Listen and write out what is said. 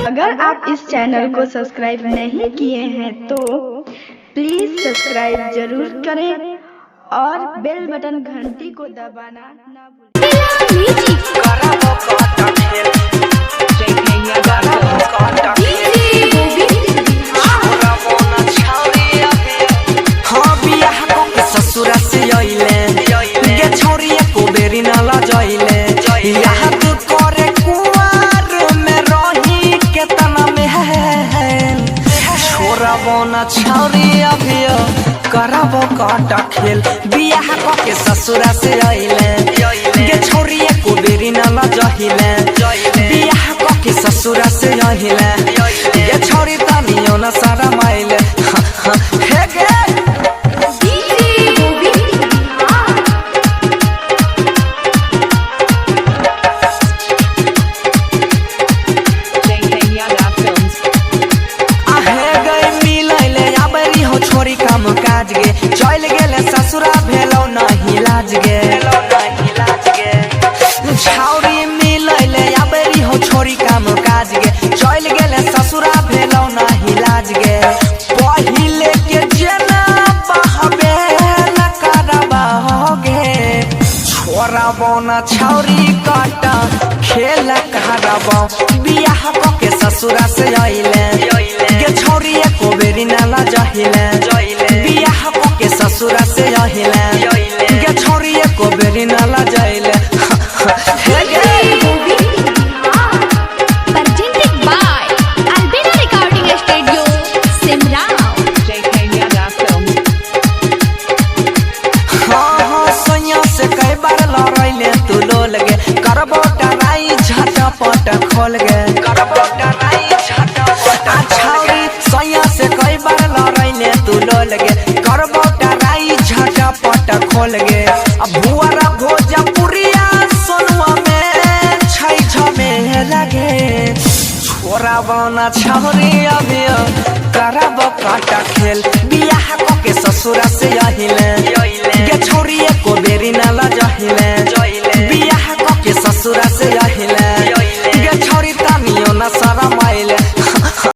अगर आप इस चैनल को सब्सक्राइब नहीं किए हैं तो प्लीज सब्सक्राइब जरूर करें और बेल बटन घंटी को दबाना ना भूलें। ससुरा से गे छोरिया को बेरी नाला जाइले यहाँ तो करे कुआर में रही केतना में है छोरा बोना छौरी अभी करबो काटा खेल बियाह के ससुरा से आइले गे छोरिया को बेरी नाला जाइले बियाह के ससुरा से आइले गे छोरी तानियो ना सारा माइले हे गे काम काज गे चल गेले ससुरा भेलो नहीं लाज गे छौरी मिलैले आबेरी हो छोरी काम काज गे चल गेले ससुरा भेलो नहीं लाज गे पहिले के जना बहबे न करबा गे छोरा बोना छौरी काटा खेल करबा बियाह के ससुरा से आइले गे छोरी को बेरी नाला जाहिले बियाह के ससुरा से आहिले गे छोरी को बेरी नाला जाइले तू लोल गे करबो टराई झटपट खोल गे करबो टराई झटपट छौरी सैया से कई बार लड़ैले तू लोल गे करबो टराई झटपट खोल गे अब भुआरा भोजपुरिया सोनुआ में छै झमे लगे छोरा बना छौरी अभी करबो काटा खेल बियाह के ससुरा से आहिले गे छोरी को